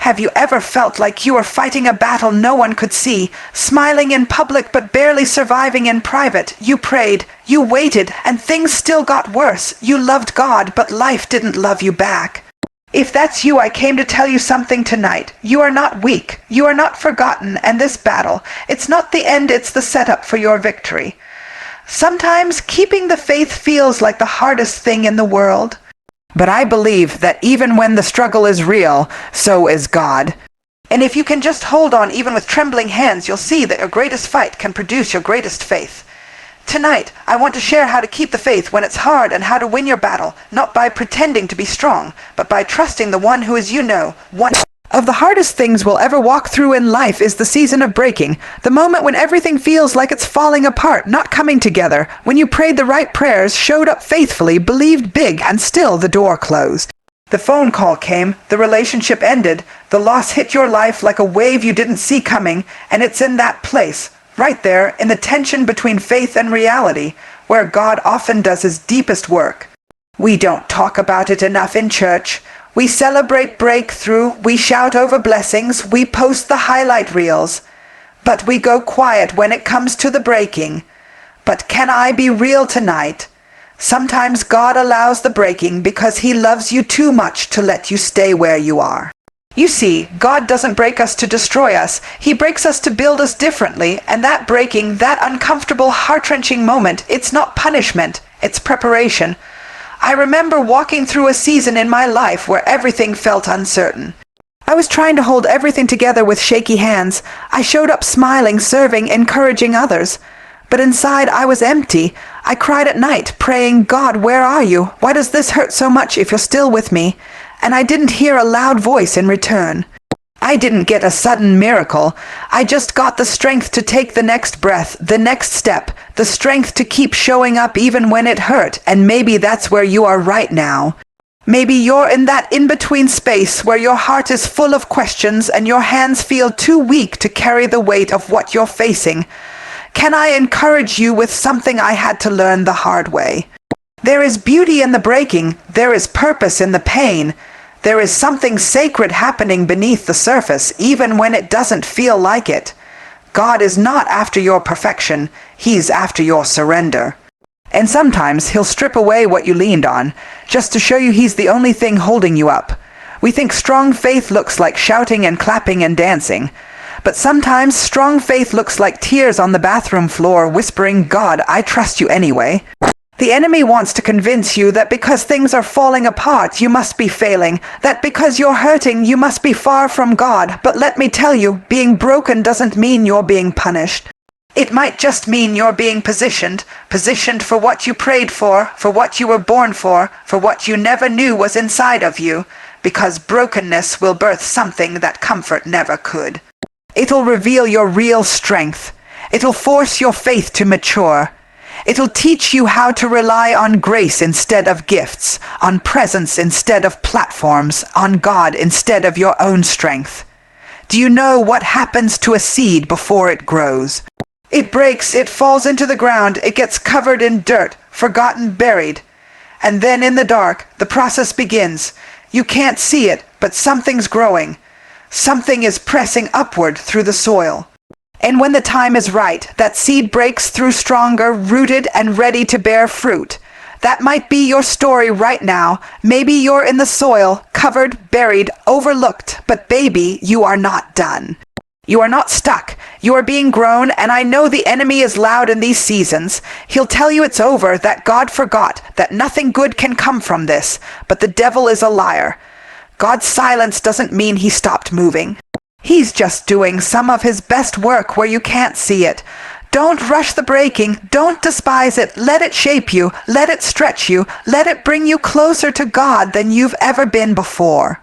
Have you ever felt like you were fighting a battle no one could see, smiling in public but barely surviving in private? You prayed, you waited, and things still got worse. You loved God, but life didn't love you back. If that's you, I came to tell you something tonight. You are not weak. You are not forgotten, and this battle, it's not the end, it's the setup for your victory. Sometimes keeping the faith feels like the hardest thing in the world. But I believe that even when the struggle is real, so is God. And if you can just hold on even with trembling hands, you'll see that your greatest fight can produce your greatest faith. Tonight, I want to share how to keep the faith when it's hard and how to win your battle, not by pretending to be strong, but by trusting the one who is one of the hardest things we'll ever walk through in life is the season of breaking, the moment when everything feels like it's falling apart, not coming together, when you prayed the right prayers, showed up faithfully, believed big, and still the door closed. The phone call came, the relationship ended, the loss hit your life like a wave you didn't see coming, and it's in that place, right there, in the tension between faith and reality, where God often does his deepest work. We don't talk about it enough in church. We celebrate breakthrough, we shout over blessings, we post the highlight reels. But we go quiet when it comes to the breaking. But can I be real tonight? Sometimes God allows the breaking because he loves you too much to let you stay where you are. You see, God doesn't break us to destroy us. He breaks us to build us differently, and that breaking, that uncomfortable, heart-wrenching moment, it's not punishment, it's preparation. I remember walking through a season in my life where everything felt uncertain. I was trying to hold everything together with shaky hands. I showed up smiling, serving, encouraging others. But inside I was empty. I cried at night, praying, God, where are you? Why does this hurt so much if you're still with me? And I didn't hear a loud voice in return. I didn't get a sudden miracle. I just got the strength to take the next breath, the next step, the strength to keep showing up even when it hurt, and maybe that's where you are right now. Maybe you're in that in-between space where your heart is full of questions and your hands feel too weak to carry the weight of what you're facing. Can I encourage you with something I had to learn the hard way? There is beauty in the breaking. There is purpose in the pain. There is something sacred happening beneath the surface, even when it doesn't feel like it. God is not after your perfection. He's after your surrender. And sometimes he'll strip away what you leaned on, just to show you he's the only thing holding you up. We think strong faith looks like shouting and clapping and dancing. But sometimes strong faith looks like tears on the bathroom floor whispering, God, I trust you anyway. The enemy wants to convince you that because things are falling apart, you must be failing, that because you're hurting, you must be far from God. But let me tell you, being broken doesn't mean you're being punished. It might just mean you're being positioned for what you prayed for what you were born for what you never knew was inside of you, because brokenness will birth something that comfort never could. It'll reveal your real strength. It'll force your faith to mature. It'll teach you how to rely on grace instead of gifts, on presence instead of platforms, on God instead of your own strength. Do you know what happens to a seed before it grows? It breaks, it falls into the ground, it gets covered in dirt, forgotten, buried. And then in the dark, the process begins. You can't see it, but something's growing. Something is pressing upward through the soil. And when the time is right, that seed breaks through stronger, rooted and ready to bear fruit. That might be your story right now. Maybe you're in the soil, covered, buried, overlooked, but baby, you are not done. You are not stuck. You are being grown, and I know the enemy is loud in these seasons. He'll tell you it's over, that God forgot, that nothing good can come from this, but the devil is a liar. God's silence doesn't mean he stopped moving. He's just doing some of his best work where you can't see it. Don't rush the breaking. Don't despise it. Let it shape you. Let it stretch you. Let it bring you closer to God than you've ever been before.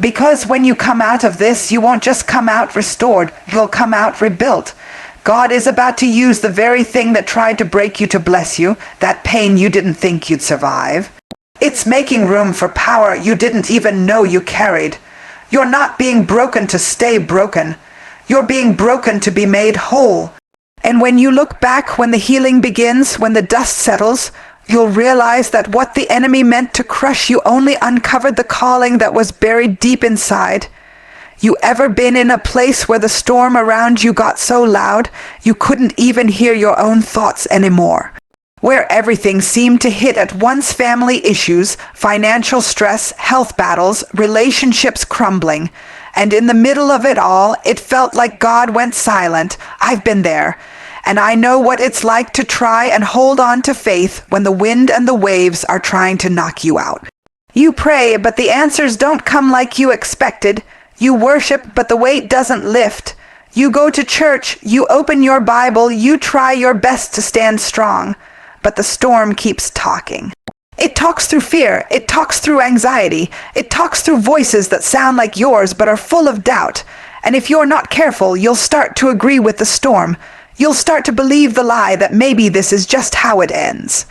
Because when you come out of this, you won't just come out restored. You'll come out rebuilt. God is about to use the very thing that tried to break you to bless you, that pain you didn't think you'd survive. It's making room for power you didn't even know you carried. You're not being broken to stay broken. You're being broken to be made whole. And when you look back, when the healing begins, when the dust settles, you'll realize that what the enemy meant to crush you only uncovered the calling that was buried deep inside. You ever been in a place where the storm around you got so loud you couldn't even hear your own thoughts anymore? Where everything seemed to hit at once: family issues, financial stress, health battles, relationships crumbling. And in the middle of it all, it felt like God went silent. I've been there. And I know what it's like to try and hold on to faith when the wind and the waves are trying to knock you out. You pray, but the answers don't come like you expected. You worship, but the weight doesn't lift. You go to church, you open your Bible, you try your best to stand strong. But the storm keeps talking. It talks through fear, it talks through anxiety, it talks through voices that sound like yours but are full of doubt. And if you're not careful, you'll start to agree with the storm. You'll start to believe the lie that maybe this is just how it ends.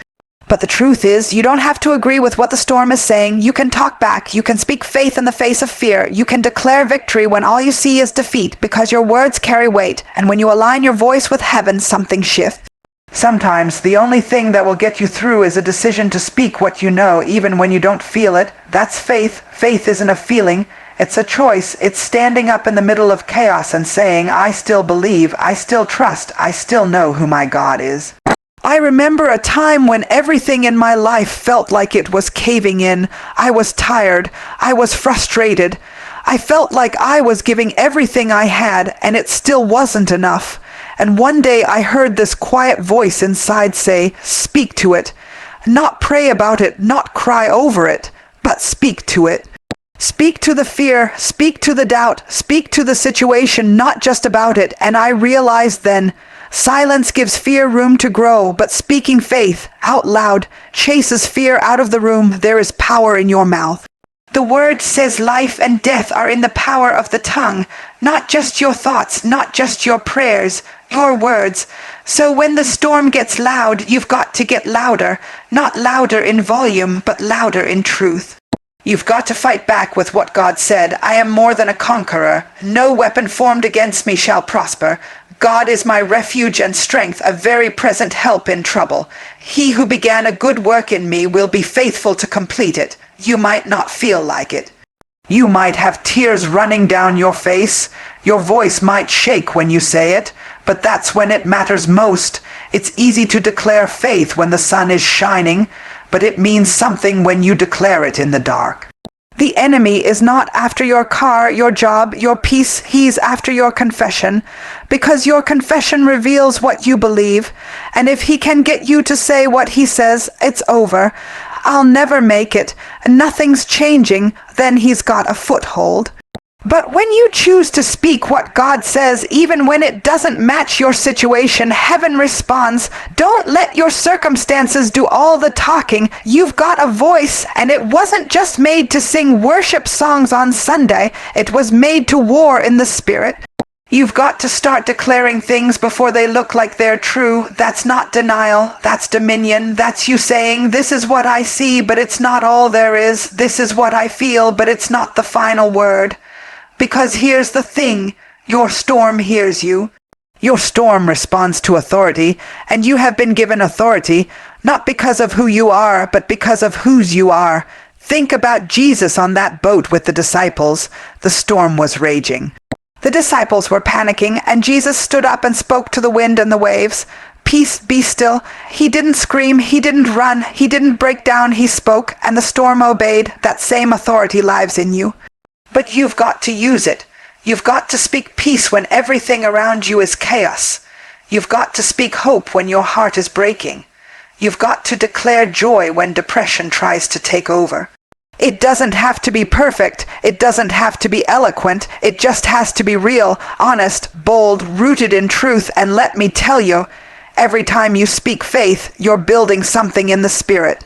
But the truth is, you don't have to agree with what the storm is saying. You can talk back. You can speak faith in the face of fear. You can declare victory when all you see is defeat, because your words carry weight. And when you align your voice with heaven, something shifts. Sometimes the only thing that will get you through is a decision to speak what you know, even when you don't feel it. That's faith. Faith isn't a feeling. It's a choice. It's standing up in the middle of chaos and saying, I still believe, I still trust, I still know who my God is. I remember a time when everything in my life felt like it was caving in. I was tired. I was frustrated. I felt like I was giving everything I had, and it still wasn't enough. And one day I heard this quiet voice inside say, speak to it. Not pray about it, not cry over it, but speak to it. Speak to the fear, speak to the doubt, speak to the situation, not just about it. And I realized then, silence gives fear room to grow, but speaking faith out loud chases fear out of the room. There is power in your mouth. The word says life and death are in the power of the tongue, not just your thoughts, not just your prayers, your words. So when the storm gets loud, you've got to get louder, not louder in volume, but louder in truth. You've got to fight back with what God said. I am more than a conqueror. No weapon formed against me shall prosper. God is my refuge and strength, a very present help in trouble. He who began a good work in me will be faithful to complete it. You might not feel like it. You might have tears running down your face. Your voice might shake when you say it, but that's when it matters most. It's easy to declare faith when the sun is shining, but it means something when you declare it in the dark. The enemy is not after your car, your job, your peace. He's after your confession, because your confession reveals what you believe. And if he can get you to say what he says, it's over. I'll never make it. Nothing's changing. Then he's got a foothold. But when you choose to speak what God says, even when it doesn't match your situation, heaven responds. Don't let your circumstances do all the talking. You've got a voice, and it wasn't just made to sing worship songs on Sunday. It was made to war in the Spirit. You've got to start declaring things before they look like they're true. That's not denial. That's dominion. That's you saying, this is what I see, but it's not all there is. This is what I feel, but it's not the final word. Because here's the thing, your storm hears you. Your storm responds to authority, and you have been given authority, not because of who you are, but because of whose you are. Think about Jesus on that boat with the disciples. The storm was raging. The disciples were panicking, and Jesus stood up and spoke to the wind and the waves. Peace, be still. He didn't scream, he didn't run, he didn't break down, he spoke, and the storm obeyed. That same authority lives in you. But you've got to use it. You've got to speak peace when everything around you is chaos. You've got to speak hope when your heart is breaking. You've got to declare joy when depression tries to take over. It doesn't have to be perfect. It doesn't have to be eloquent. It just has to be real, honest, bold, rooted in truth. And let me tell you, every time you speak faith, you're building something in the Spirit.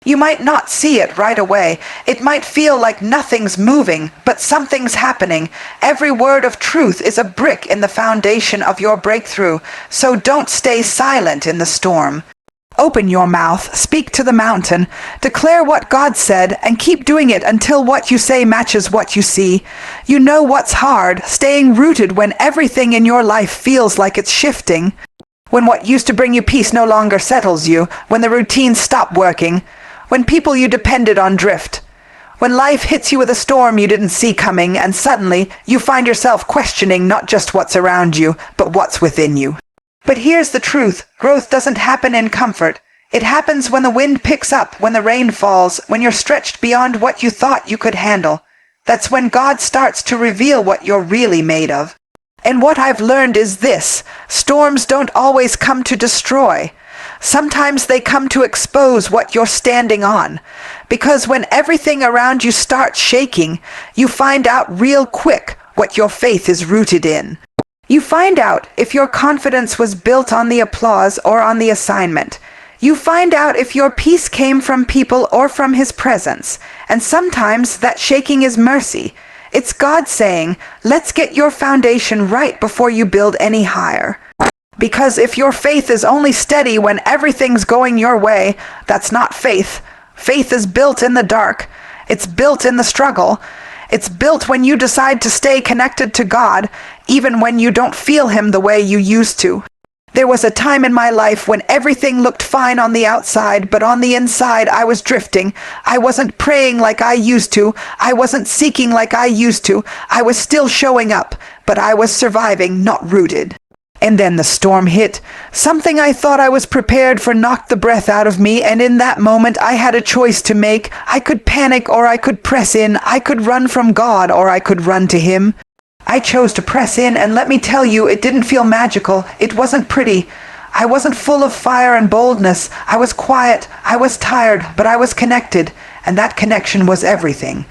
You might not see it right away. It might feel like nothing's moving, but something's happening. Every word of truth is a brick in the foundation of your breakthrough. So don't stay silent in the storm. Open your mouth, speak to the mountain, declare what God said, and keep doing it until what you say matches what you see. You know what's hard, staying rooted when everything in your life feels like it's shifting. When what used to bring you peace no longer settles you, when the routines stop working, when people you depended on drift. When life hits you with a storm you didn't see coming, and suddenly you find yourself questioning not just what's around you, but what's within you. But here's the truth. Growth doesn't happen in comfort. It happens when the wind picks up, when the rain falls, when you're stretched beyond what you thought you could handle. That's when God starts to reveal what you're really made of. And what I've learned is this: storms don't always come to destroy. Sometimes they come to expose what you're standing on. Because when everything around you starts shaking, you find out real quick what your faith is rooted in. You find out if your confidence was built on the applause or on the assignment. You find out if your peace came from people or from His presence. And sometimes that shaking is mercy. It's God saying, let's get your foundation right before you build any higher. Because if your faith is only steady when everything's going your way, that's not faith. Faith is built in the dark. It's built in the struggle. It's built when you decide to stay connected to God, even when you don't feel Him the way you used to. There was a time in my life when everything looked fine on the outside, but on the inside I was drifting. I wasn't praying like I used to. I wasn't seeking like I used to. I was still showing up, but I was surviving, not rooted. And then the storm hit. Something I thought I was prepared for knocked the breath out of me, and in that moment I had a choice to make. I could panic or I could press in. I could run from God or I could run to Him. I chose to press in, and let me tell you, it didn't feel magical. It wasn't pretty. I wasn't full of fire and boldness. I was quiet. I was tired, but I was connected, and that connection was everything.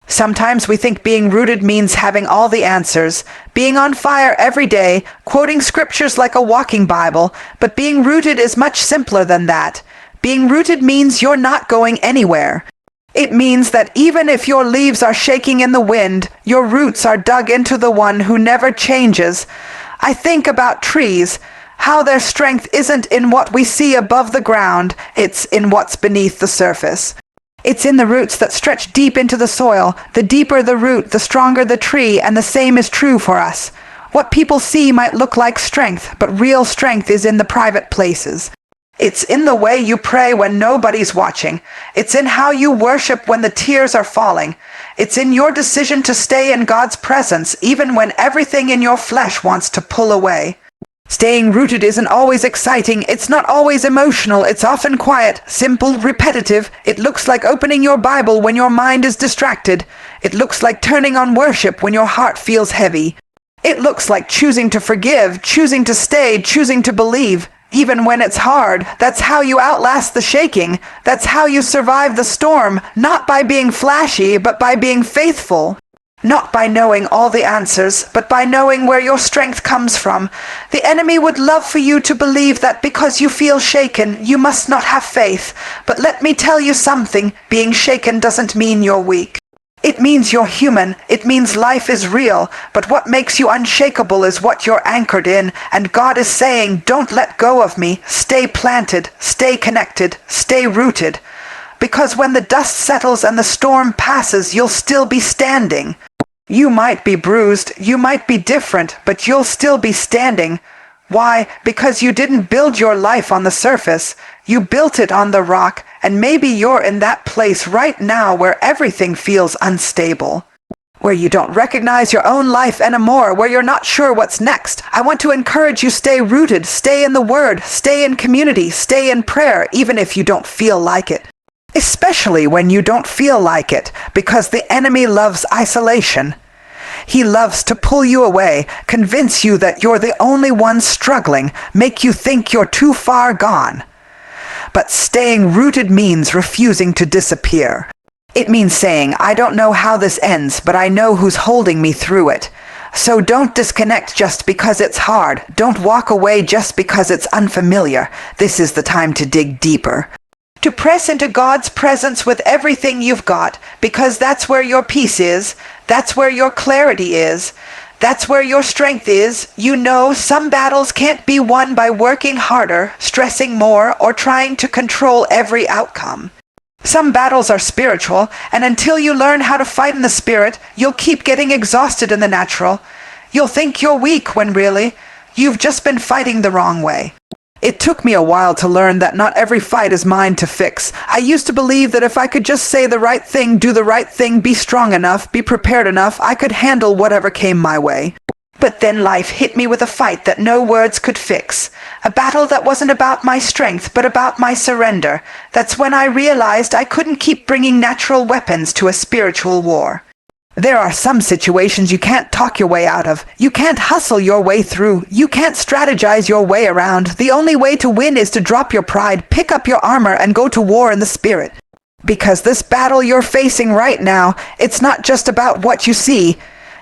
Sometimes we think being rooted means having all the answers, being on fire every day, quoting scriptures like a walking Bible, but being rooted is much simpler than that. Being rooted means you're not going anywhere. It means that even if your leaves are shaking in the wind, your roots are dug into the one who never changes. I think about trees, how their strength isn't in what we see above the ground, it's in what's beneath the surface. It's in the roots that stretch deep into the soil. The deeper the root, the stronger the tree, and the same is true for us. What people see might look like strength, but real strength is in the private places. It's in the way you pray when nobody's watching. It's in how you worship when the tears are falling. It's in your decision to stay in God's presence, even when everything in your flesh wants to pull away. Staying rooted isn't always exciting. It's not always emotional. It's often quiet, simple, repetitive. It looks like opening your Bible when your mind is distracted. It looks like turning on worship when your heart feels heavy. It looks like choosing to forgive, choosing to stay, choosing to believe. Even when it's hard, that's how you outlast the shaking. That's how you survive the storm, not by being flashy, but by being faithful. Not by knowing all the answers, but by knowing where your strength comes from. The enemy would love for you to believe that because you feel shaken, you must not have faith. But let me tell you something, being shaken doesn't mean you're weak. It means you're human. It means life is real. But what makes you unshakable is what you're anchored in. And God is saying, don't let go of me. Stay planted, stay connected, stay rooted. Because when the dust settles and the storm passes, you'll still be standing. You might be bruised, you might be different, but you'll still be standing. Why? Because you didn't build your life on the surface. You built it on the rock, and maybe you're in that place right now where everything feels unstable. Where you don't recognize your own life anymore, where you're not sure what's next. I want to encourage you, stay rooted, stay in the Word, stay in community, stay in prayer, even if you don't feel like it. Especially when you don't feel like it, because the enemy loves isolation. He loves to pull you away, convince you that you're the only one struggling, make you think you're too far gone. But staying rooted means refusing to disappear. It means saying, I don't know how this ends, but I know who's holding me through it. So don't disconnect just because it's hard. Don't walk away just because it's unfamiliar. This is the time to dig deeper. To press into God's presence with everything you've got, because that's where your peace is, that's where your clarity is, that's where your strength is. You know, some battles can't be won by working harder, stressing more, or trying to control every outcome. Some battles are spiritual, and until you learn how to fight in the spirit, you'll keep getting exhausted in the natural. You'll think you're weak when really, you've just been fighting the wrong way. It took me a while to learn that not every fight is mine to fix. I used to believe that if I could just say the right thing, do the right thing, be strong enough, be prepared enough, I could handle whatever came my way. But then life hit me with a fight that no words could fix. A battle that wasn't about my strength, but about my surrender. That's when I realized I couldn't keep bringing natural weapons to a spiritual war. There are some situations you can't talk your way out of. You can't hustle your way through. You can't strategize your way around. The only way to win is to drop your pride, pick up your armor, and go to war in the spirit. Because this battle you're facing right now, it's not just about what you see.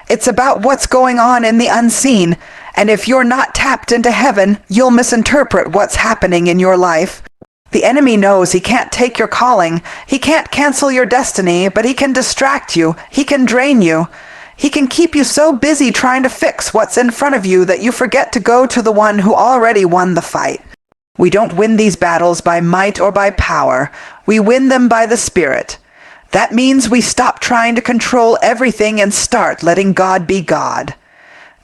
It's about what's going on in the unseen. And if you're not tapped into heaven, you'll misinterpret what's happening in your life. The enemy knows he can't take your calling. He can't cancel your destiny, but he can distract you. He can drain you. He can keep you so busy trying to fix what's in front of you that you forget to go to the one who already won the fight. We don't win these battles by might or by power. We win them by the Spirit. That means we stop trying to control everything and start letting God be God.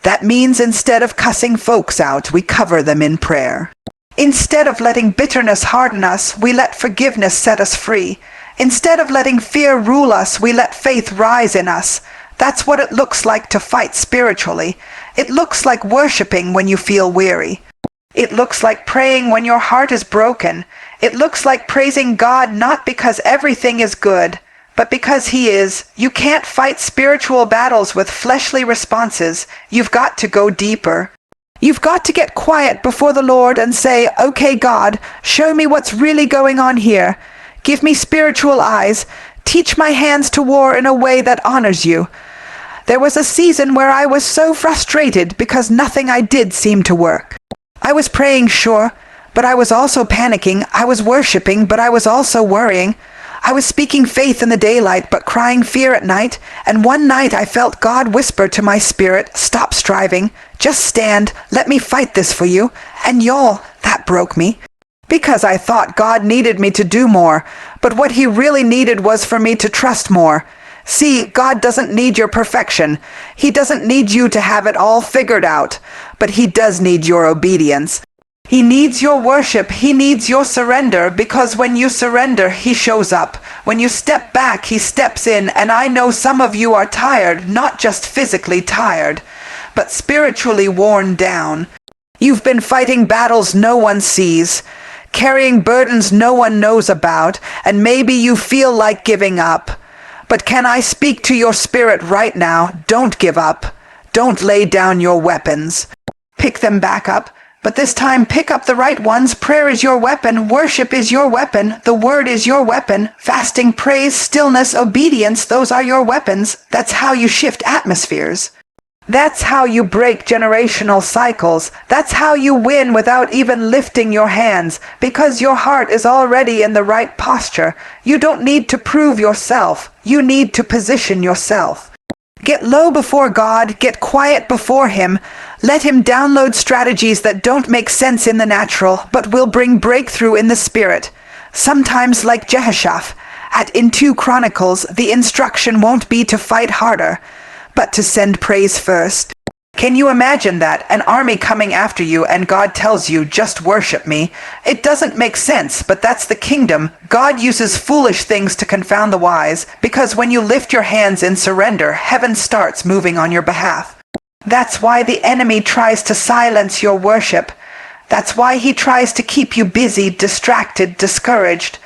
That means instead of cussing folks out, we cover them in prayer. Instead of letting bitterness harden us, we let forgiveness set us free. Instead of letting fear rule us, we let faith rise in us. That's what it looks like to fight spiritually. It looks like worshiping when you feel weary. It looks like praying when your heart is broken. It looks like praising God not because everything is good, but because He is. You can't fight spiritual battles with fleshly responses. You've got to go deeper. You've got to get quiet before the Lord and say, "Okay, God, show me what's really going on here. Give me spiritual eyes. Teach my hands to war in a way that honors you." There was a season where I was so frustrated because nothing I did seemed to work. I was praying, sure, but I was also panicking. I was worshiping, but I was also worrying. I was speaking faith in the daylight, but crying fear at night, and one night I felt God whisper to my spirit, "Stop striving, just stand, let me fight this for you," and y'all, that broke me. Because I thought God needed me to do more, but what He really needed was for me to trust more. See, God doesn't need your perfection. He doesn't need you to have it all figured out, but He does need your obedience. He needs your worship. He needs your surrender, because when you surrender, He shows up. When you step back, He steps in, and I know some of you are tired, not just physically tired, but spiritually worn down. You've been fighting battles no one sees, carrying burdens no one knows about, and maybe you feel like giving up. But can I speak to your spirit right now? Don't give up. Don't lay down your weapons. Pick them back up. But this time, pick up the right ones. Prayer is your weapon. Worship is your weapon. The Word is your weapon. Fasting, praise, stillness, obedience, those are your weapons. That's how you shift atmospheres. That's how you break generational cycles. That's how you win without even lifting your hands, because your heart is already in the right posture. You don't need to prove yourself. You need to position yourself. Get low before God, get quiet before Him. Let Him download strategies that don't make sense in the natural, but will bring breakthrough in the spirit. Sometimes, like Jehoshaphat, in 2 Chronicles, the instruction won't be to fight harder, but to send praise first. Can you imagine that? An army coming after you and God tells you, "Just worship me." It doesn't make sense, but that's the kingdom. God uses foolish things to confound the wise, because when you lift your hands in surrender, heaven starts moving on your behalf. That's why the enemy tries to silence your worship. That's why he tries to keep you busy, distracted, discouraged.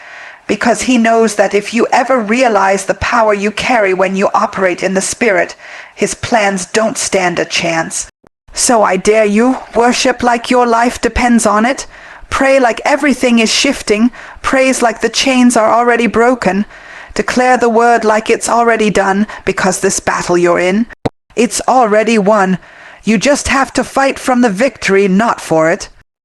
Because he knows that if you ever realize the power you carry when you operate in the Spirit, his plans don't stand a chance. So I dare you, worship like your life depends on it. Pray like everything is shifting. Praise like the chains are already broken. Declare the word like it's already done, because this battle you're in, it's already won. You just have to fight from the victory, not for it.